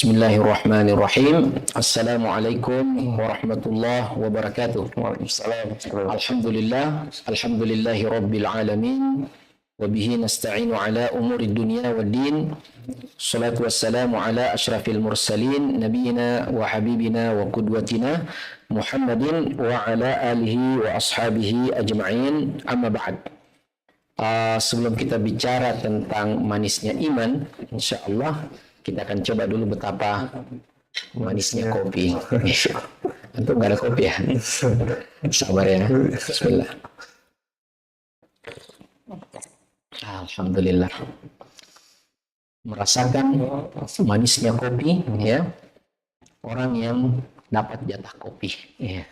Bismillahirrahmanirrahim. Assalamualaikum warahmatullahi wabarakatuh. Waalaikumsalam. Alhamdulillahi rabbil alamin. Wabihi nasta'inu ala umuri dunya wad din. Salatu wassalamu ala asyrafil mursalin nabiyina wa habibina wa qudwatina Muhammadin wa ala alihi wa ashabihi ajma'in. Amma ba'd. Sebelum kita bicara tentang manisnya iman, insyaallah kita akan coba dulu betapa manisnya kopi. Antum nggak ada kopi ya? Sabar ya. Bismillah. Alhamdulillah. Merasakan manisnya kopi, ya. Orang yang dapat jatah kopi. Ya.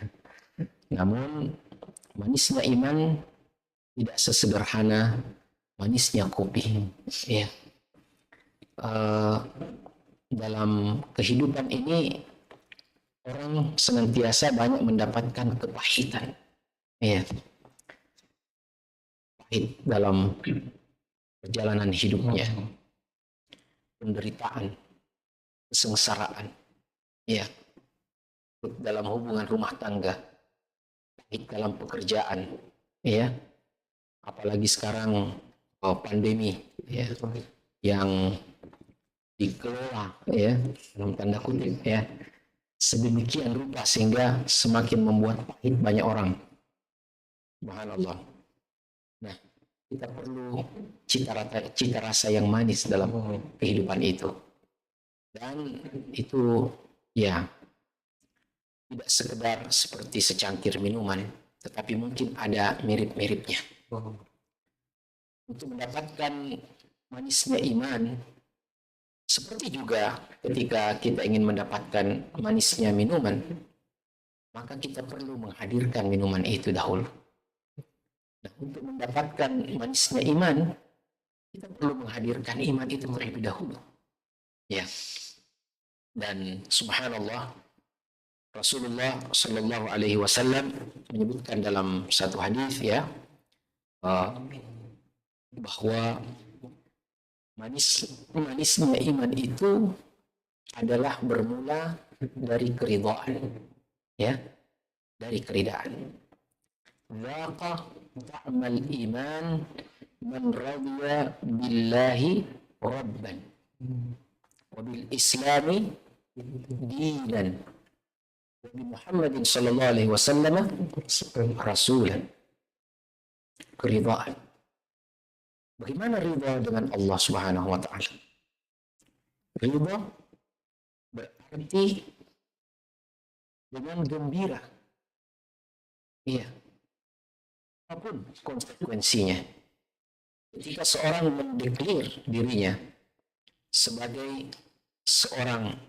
Namun manisnya iman tidak sesederhana manisnya kopi. Ya. Dalam kehidupan ini orang senantiasa banyak mendapatkan kepahitan, ya, pahit dalam perjalanan hidupnya, penderitaan, kesengsaraan, ya, dalam hubungan rumah tangga, pahit dalam pekerjaan, ya, apalagi sekarang pandemi, ya, yang dikelola, ya, dalam tanda kutip, ya, sedemikian rupa sehingga semakin membuat pahit banyak orang. Subhanallah. Nah, kita perlu cita rasa yang manis dalam kehidupan itu, dan itu, ya, tidak sekedar seperti secangkir minuman, tetapi mungkin ada mirip-miripnya. Untuk mendapatkan manisnya iman, seperti juga ketika kita ingin mendapatkan manisnya minuman, maka kita perlu menghadirkan minuman itu dahulu. Nah, untuk mendapatkan manisnya iman, kita perlu menghadirkan iman itu terlebih dahulu. Ya. Dan subhanallah, Rasulullah Shallallahu Alaihi Wasallam menyebutkan dalam satu hadis, ya, bahwa manisnya iman itu adalah bermula dari keridhaan, ya, dari keridhaan. Zaqa ta'mal iman man radiya billahi rabban wa bil islami dinan wa bi Muhammadin sallallahu alaihi wasallam rasulan. Keridhaan. Bagaimana ridha dengan Allah Subhanahu wa Ta'ala? Ridha berarti dengan gembira. Iya. Apapun konsekuensinya. Ketika seorang mendeklir dirinya sebagai seorang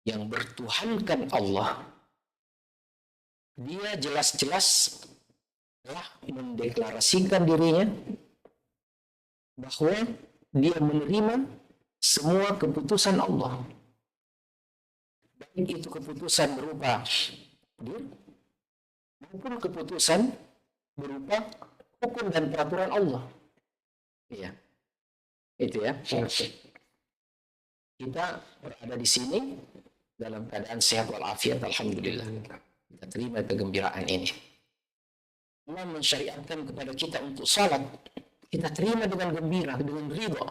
yang bertuhankan Allah, dia jelas-jelas telah mendeklarasikan dirinya bahwa dia menerima semua keputusan Allah, baik itu keputusan berupa takdir maupun keputusan berupa hukum dan peraturan Allah. Iya, itu ya. Kita berada di sini dalam keadaan sehat walafiat, alhamdulillah. Kita terima kegembiraan ini. Allah mensyariatkan kepada kita untuk salat. Kita terima dengan gembira, dengan ridha.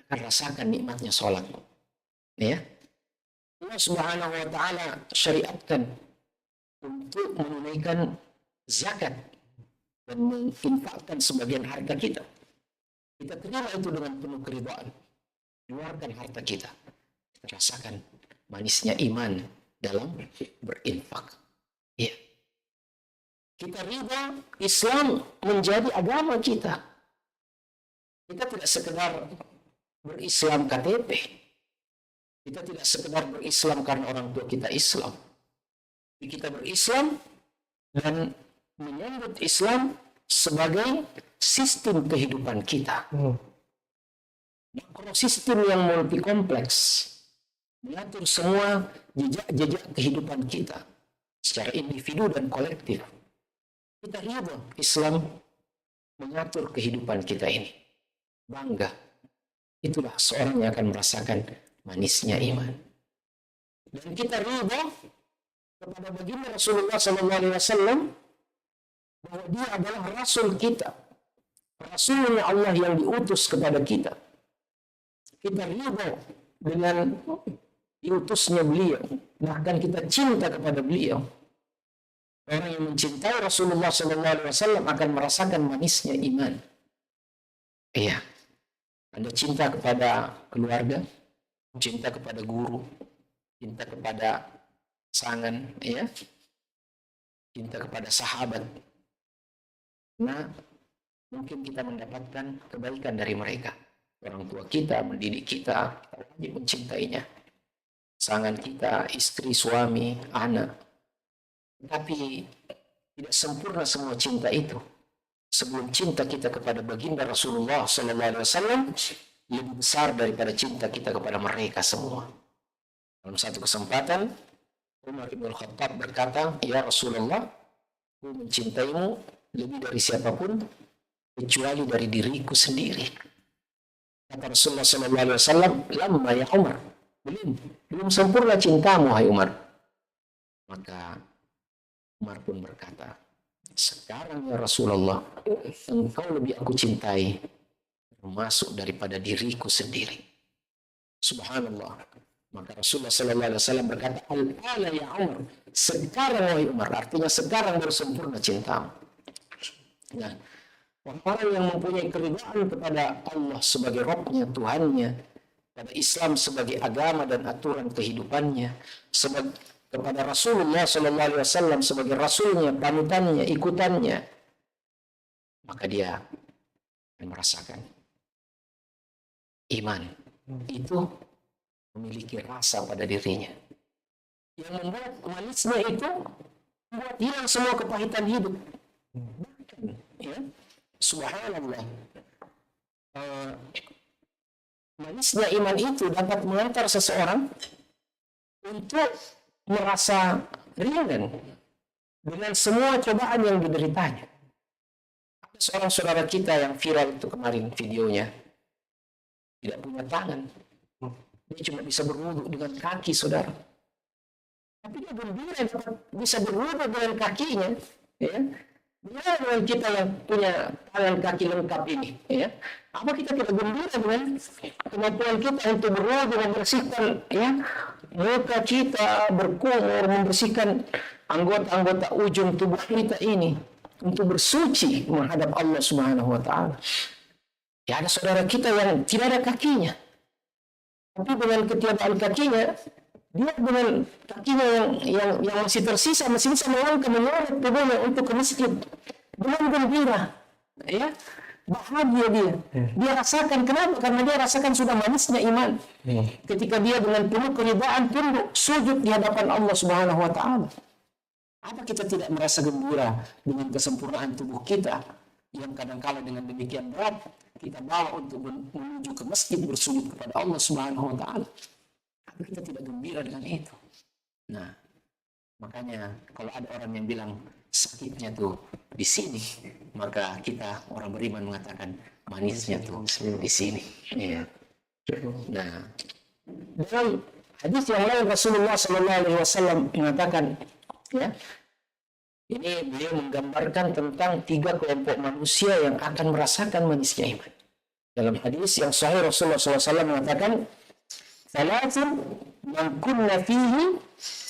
Akan rasakan nikmatnya sholat. Ya. Allah Subhanahu wa Ta'ala syariatkan untuk menunaikan zakat dan menginfakkan sebagian harta kita. Kita terima itu dengan penuh keridhaan. Keluarkan harta kita. Kita rasakan manisnya iman dalam berinfak. Ya. Kita ridha Islam menjadi agama kita. Kita tidak sekedar berislam KTP. Kita tidak sekedar berislam karena orang tua kita Islam. Kita berislam dan menyambut Islam sebagai sistem kehidupan kita. Sistem yang multi kompleks, mengatur semua jejak kehidupan kita secara individu dan kolektif. Kita ridha Islam mengatur kehidupan kita ini. Bangga. Itulah seorang yang akan merasakan manisnya iman. Dan kita ridha kepada baginda Rasulullah SAW bahwa dia adalah Rasul kita, Rasulnya Allah yang diutus kepada kita. Kita ridha dengan diutusnya beliau, bahkan kita cinta kepada beliau. Orang yang mencintai Rasulullah SAW akan merasakan manisnya iman. Iya, Anda cinta kepada keluarga, cinta kepada guru, cinta kepada pasangan, ya, cinta kepada sahabat. Nah, mungkin kita mendapatkan kebaikan dari mereka. Orang tua kita mendidik kita, kita wajib mencintainya. Pasangan kita, istri, suami, anak. Tapi tidak sempurna semua cinta itu. Sebelum cinta kita kepada baginda Rasulullah SAW lebih besar daripada cinta kita kepada mereka semua. Dalam satu kesempatan, Umar bin Khattab berkata, "Ya Rasulullah, aku mencintaimu lebih dari siapapun kecuali dari diriku sendiri." Kata Rasulullah SAW, "Lamma ya Umar, belum sempurna cintamu, hai Umar." Maka Umar pun berkata, "Sekarang ya Rasulullah, engkau lebih aku cintai termasuk daripada diriku sendiri." Subhanallah. Maka Rasulullah SAW berkata, "Al-ala ya Umar, sekarang wahai Umar," artinya sekarang baru sempurna cintamu. Nah, orang yang mempunyai keridhaan kepada Allah sebagai Rabbnya, Tuhannya, pada Islam sebagai agama dan aturan kehidupannya, kepada Rasulullah SAW sebagai Rasulnya, panutannya, ikutannya, maka dia akan merasakan iman itu memiliki rasa pada dirinya yang membuat manisnya itu membuat hilang semua kepahitan hidup. Bahkan, ya, subhanallah, manisnya iman itu dapat mengantar seseorang untuk merasa ringan dengan semua cobaan yang dideritanya. Ada seorang saudara kita yang viral itu kemarin videonya, tidak punya tangan, dia cuma bisa berwudu dengan kaki, saudara. Tapi dia gembira bisa berwudu dengan kakinya, ya. Bila dengan kita yang punya tangan kaki lengkap ini, ya, apa kita tidak gembira dengan kemampuan kita untuk berwudu, membersihkan, ya, muka kita, berkumur, membersihkan anggota-anggota ujung tubuh kita ini untuk bersuci menghadap Allah Subhanahu wa taala. Ya, ada saudara kita yang tidak ada kakinya, tapi dengan ketiadaan kakinya, dia dengan kakinya yang masih tersisa masih bisa melangkah menyeret tubuhnya untuk ke masjid dengan gembira, ya, bahagia dia rasakan. Kenapa? Karena dia rasakan sudah manisnya iman ketika dia dengan penuh keridhaan tunduk sujud di hadapan Allah Subhanahu wa taala. Apa kita tidak merasa gembira dengan kesempurnaan tubuh kita yang kadang-kala dengan demikian berat kita bawa untuk menuju ke masjid bersujud kepada Allah Subhanahu wa taala? Apa kita tidak gembira dengan itu? Nah, makanya kalau ada orang yang bilang sakitnya tuh di sini, maka kita orang beriman mengatakan manisnya tuh di sini. Ya. Nah, dalam hadis yang lain Rasulullah SAW mengatakan, ya, ini beliau menggambarkan tentang 3 kelompok manusia yang akan merasakan manisnya iman. Dalam hadis yang sahih Rasulullah SAW mengatakan, "Salatun man kunna fihi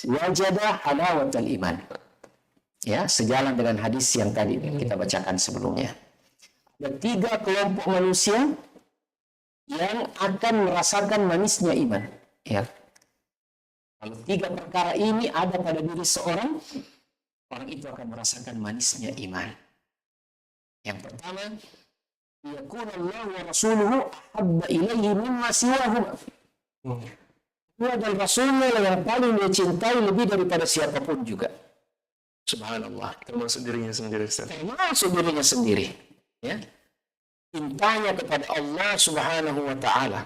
wajada halawatal iman." Ya, sejalan dengan hadis yang tadi kita bacakan sebelumnya. Ada 3 kelompok manusia yang akan merasakan manisnya iman. Ya. Kalau 3 perkara ini ada pada diri seorang, orang itu akan merasakan manisnya iman. Yang pertama, yakuna Allah wa rasuluhu ahabba ilaihi mimma siwahuma. Allah dan Rasulnya yang paling dia cintai lebih daripada siapapun juga. Subhanallah. Termasuk dirinya sendiri, Ustaz. Termasuk dirinya sendiri. Ya. Cintanya kepada Allah Subhanahu wa ta'ala.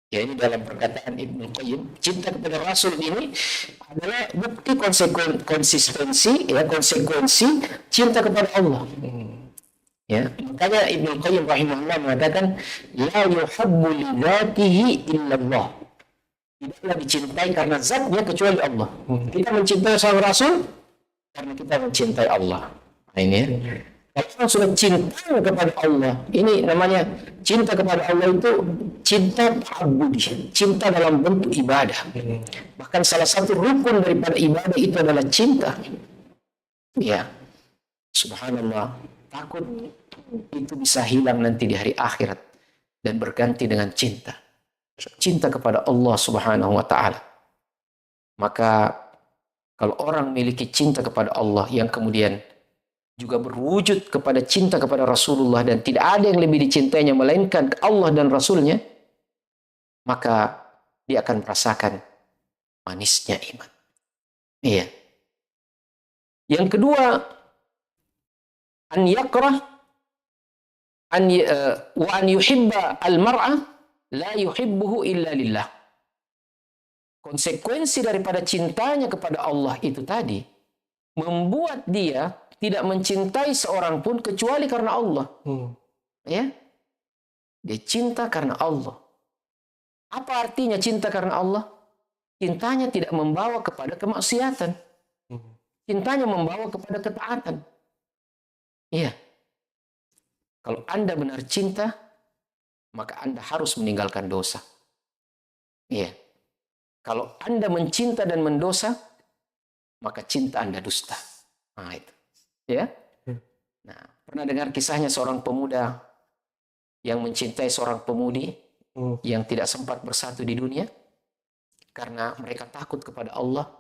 Ya, ini dalam perkataan Ibnu Qayyim, cinta kepada Rasul ini adalah bukti konsekuensi cinta kepada Allah. Ya, makanya Ibnu Qayyim rahimahullah mengatakan la yuhabbu li dzatihi illa Allah. tidaklah dicintai karena zatnya kecuali Allah. Kita mencintai sang Rasul karena kita mencintai Allah. Nah, ini ya. Kalau orang sudah cinta kepada Allah, ini namanya cinta kepada Allah itu cinta ta'abbudi, cinta dalam bentuk ibadah. Bahkan salah satu rukun daripada ibadah itu adalah cinta. Ya, subhanallah. Takut itu bisa hilang nanti di hari akhirat dan berganti dengan cinta. Cinta kepada Allah Subhanahu wa taala. Maka kalau orang memiliki cinta kepada Allah yang kemudian juga berwujud kepada cinta kepada Rasulullah dan tidak ada yang lebih dicintainya melainkan Allah dan Rasulnya, maka dia akan merasakan manisnya iman. Iya. Yang kedua, an yakrah wa an yuhibba al-mar'a la yuhibbuhu illa lillah. Konsekuensi daripada cintanya kepada Allah itu tadi membuat dia tidak mencintai seorang pun kecuali karena Allah. Ya, dia cinta karena Allah. Apa artinya cinta karena Allah? Cintanya tidak membawa kepada kemaksiatan. Cintanya membawa kepada ketaatan. Iya. Kalau Anda benar cinta, maka Anda harus meninggalkan dosa. Iya. Kalau Anda mencinta dan mendosa, maka cinta Anda dusta. Nah, itu. Ya. Nah, pernah dengar kisahnya seorang pemuda yang mencintai seorang pemudi yang tidak sempat bersatu di dunia karena mereka takut kepada Allah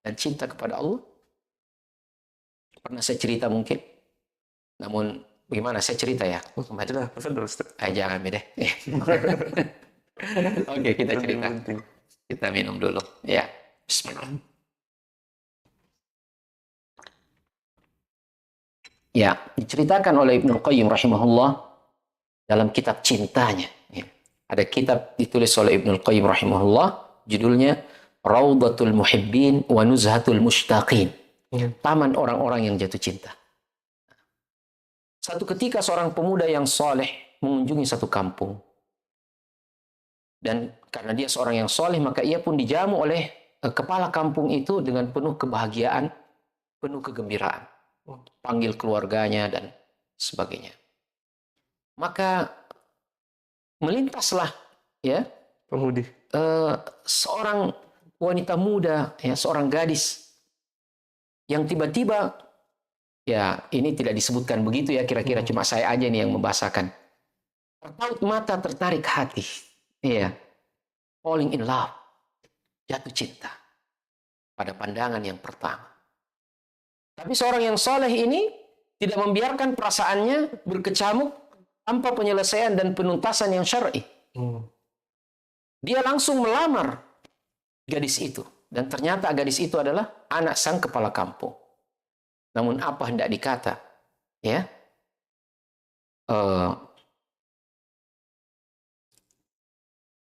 dan cinta kepada Allah? Pernah saya cerita mungkin. Namun bagaimana saya cerita ya? Jangan deh. Oke, kita cerita. Kita minum dulu. Ya, bismillah. Ya, diceritakan oleh Ibnu Qayyim rahimahullah dalam kitab cintanya. Ya. Ada kitab ditulis oleh Ibnu Qayyim rahimahullah, judulnya Raudatul Muhibbin wa Nuzhatul Mushtaqin. Taman orang-orang yang jatuh cinta. Satu ketika seorang pemuda yang soleh mengunjungi satu kampung. Dan karena dia seorang yang soleh, maka ia pun dijamu oleh kepala kampung itu dengan penuh kebahagiaan, penuh kegembiraan. Panggil keluarganya dan sebagainya. Maka melintaslah ya pemudi seorang wanita muda, ya seorang gadis yang tiba-tiba, ya ini tidak disebutkan begitu ya, kira-kira cuma saya aja nih yang membahasakan. Tertaut mata, tertarik hati, ya, falling in love, jatuh cinta pada pandangan yang pertama. Tapi seorang yang soleh ini tidak membiarkan perasaannya berkecamuk tanpa penyelesaian dan penuntasan yang syar'i. Dia langsung melamar gadis itu. Dan ternyata gadis itu adalah anak sang kepala kampung. Namun apa hendak dikata? Ya,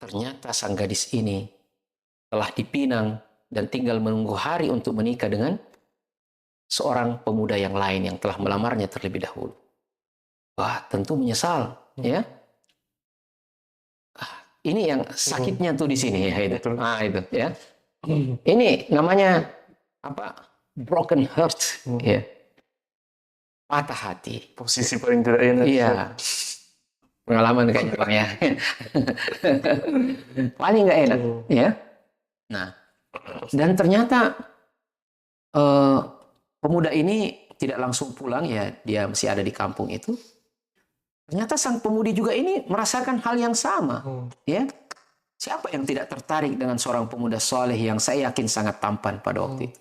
ternyata sang gadis ini telah dipinang dan tinggal menunggu hari untuk menikah dengan seorang pemuda yang lain yang telah melamarnya terlebih dahulu. Wah, tentu menyesal, ya. Ini yang sakitnya tuh di sini, ya itu. Nah, itu, ya. Ini namanya apa? Broken heart, ya. Patah hati. Posisi paling tidak enak. Iya. Pengalaman kayaknya, Bang, ya. Paling nggak enak, ya. Nah, dan ternyata pemuda ini tidak langsung pulang, ya, dia masih ada di kampung itu. Ternyata sang pemudi juga ini merasakan hal yang sama, ya. Siapa yang tidak tertarik dengan seorang pemuda soleh yang saya yakin sangat tampan pada waktu itu?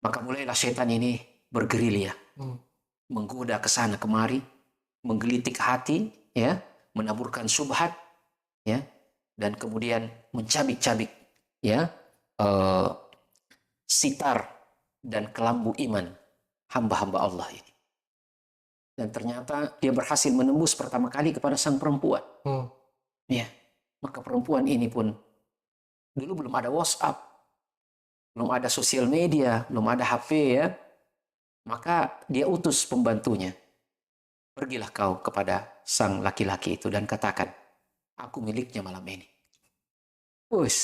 Maka mulailah setan ini bergerilya, menggoda ke sana kemari, menggelitik hati, ya, menaburkan syubhat, ya, dan kemudian mencabik-cabik, ya, sitar dan kelambu iman hamba-hamba Allah ini. Dan ternyata dia berhasil menembus pertama kali kepada sang perempuan. Ya, maka perempuan ini pun dulu belum ada WhatsApp, belum ada sosial media, belum ada HP, ya. Maka dia utus pembantunya. Pergilah kau kepada sang laki-laki itu dan katakan, aku miliknya malam ini. Us,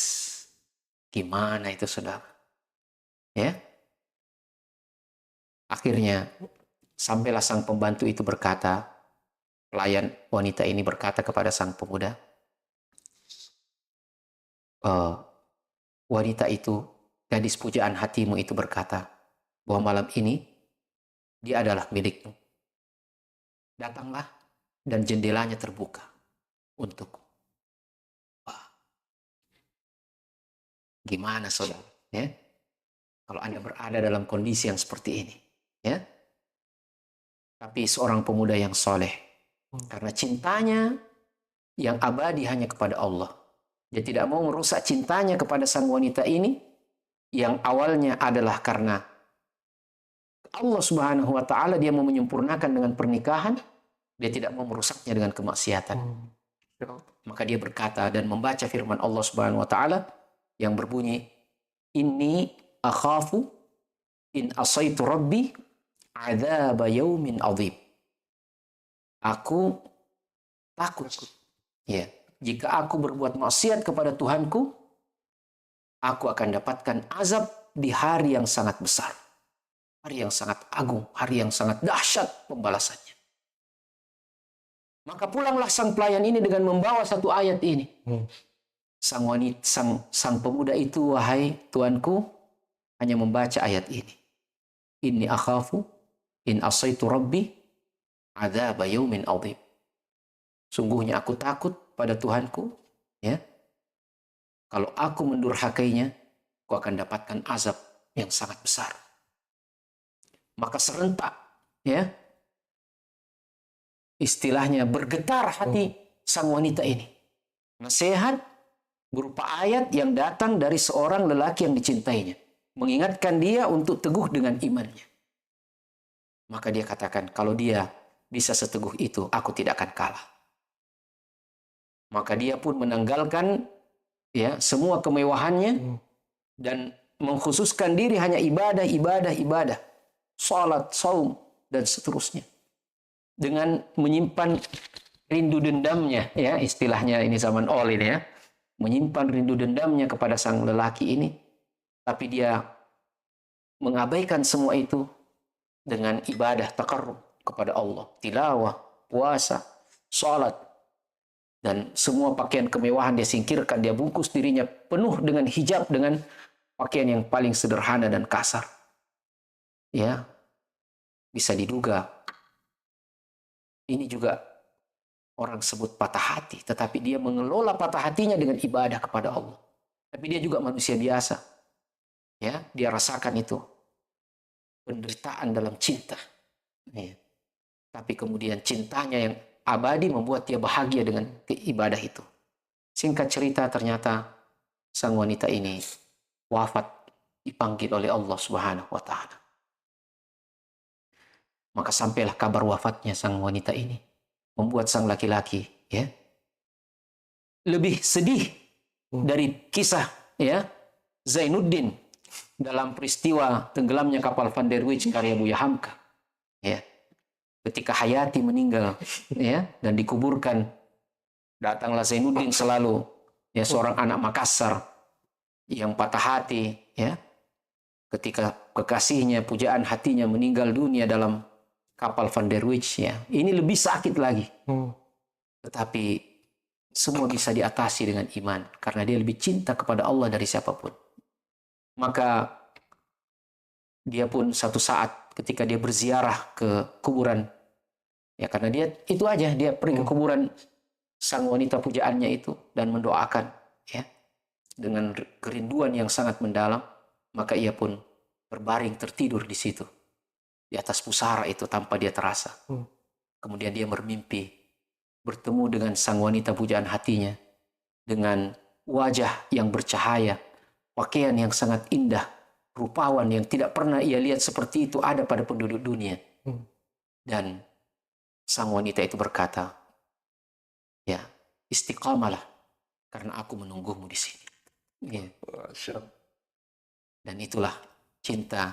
gimana itu saudara? Ya, akhirnya sampailah sang pembantu itu berkata, pelayan wanita ini berkata kepada sang pemuda, wanita itu, gadis pujaan hatimu itu berkata, bahwa malam ini dia adalah milikmu. Datanglah dan jendelanya terbuka untukku. Wah, gimana saudara? Ya, kalau Anda berada dalam kondisi yang seperti ini, ya. Tapi seorang pemuda yang soleh, karena cintanya yang abadi hanya kepada Allah, dia tidak mau merusak cintanya kepada sang wanita ini, yang awalnya adalah karena Allah Subhanahu wa Ta'ala, dia mau menyempurnakan dengan pernikahan, dia tidak mau merusaknya dengan kemaksiatan. Maka dia berkata dan membaca firman Allah Subhanahu wa Ta'ala yang berbunyi, inni akhafu in asaitu rabbi adzaba yaumin adzim. Aku takut, ya, jika aku berbuat maksiat kepada Tuhanku, aku akan dapatkan azab di hari yang sangat besar, hari yang sangat agung, hari yang sangat dahsyat pembalasannya. Maka pulanglah sang pelayan ini dengan membawa satu ayat ini. Sang pemuda itu, wahai tuanku, hanya membaca ayat ini. Inni akhafu in asaitu rabbi adzaba yaumin adzim. Sungguhnya aku takut pada Tuhanku, ya. Kalau aku mendurhakainya, aku akan dapatkan azab yang sangat besar. Maka serentak, ya, istilahnya bergetar hati sang wanita ini. Nasihat berupa ayat yang datang dari seorang lelaki yang dicintainya, mengingatkan dia untuk teguh dengan imannya. Maka dia katakan, kalau dia bisa seteguh itu, aku tidak akan kalah. Maka dia pun menanggalkan, ya, semua kemewahannya dan mengkhususkan diri hanya ibadah, salat, saum, dan seterusnya. Dengan menyimpan rindu dendamnya, ya, istilahnya ini zaman all ini, ya, menyimpan rindu dendamnya kepada sang lelaki ini, tapi dia mengabaikan semua itu dengan ibadah taqarrub kepada Allah, tilawah, puasa, salat, dan semua pakaian kemewahan dia singkirkan, dia bungkus dirinya penuh dengan hijab, dengan pakaian yang paling sederhana dan kasar. Ya, bisa diduga ini juga orang sebut patah hati, tetapi dia mengelola patah hatinya dengan ibadah kepada Allah. Tapi dia juga manusia biasa. Ya, dia rasakan itu penderitaan dalam cinta. Ya. Tapi kemudian cintanya yang abadi membuat dia bahagia dengan ibadah itu. Singkat cerita, ternyata sang wanita ini wafat, dipanggil oleh Allah Subhanahu wa Ta'ala. Maka sampailah kabar wafatnya sang wanita ini, membuat sang laki-laki, ya, lebih sedih dari kisah, ya, Zainuddin dalam peristiwa tenggelamnya kapal Van der Wijk karya Buya Hamka. Ya. Ketika Hayati meninggal, ya, dan dikuburkan, datanglah Zainuddin selalu, ya, seorang anak Makassar yang patah hati, ya, ketika kekasihnya, pujaan hatinya meninggal dunia dalam kapal Van der Wijk, ya. Ini lebih sakit lagi. Tetapi semua bisa diatasi dengan iman, karena dia lebih cinta kepada Allah dari siapapun. Maka dia pun satu saat ketika dia berziarah ke kuburan, ya, karena dia itu aja, dia pergi ke kuburan sang wanita pujaannya itu dan mendoakan, ya, dengan kerinduan yang sangat mendalam, maka ia pun berbaring tertidur di situ, di atas pusara itu tanpa dia terasa. Kemudian dia bermimpi bertemu dengan sang wanita pujaan hatinya dengan wajah yang bercahaya, pakaian yang sangat indah, rupawan yang tidak pernah ia lihat seperti itu ada pada penduduk dunia. Dan sang wanita itu berkata, ya, istiqamalah karena aku menunggumu di sini. Ya. Dan itulah cinta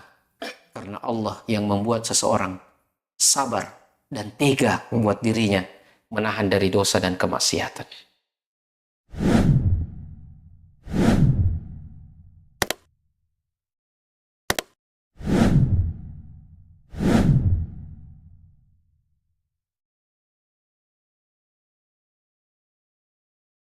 karena Allah yang membuat seseorang sabar dan tega membuat dirinya menahan dari dosa dan kemaksiatan.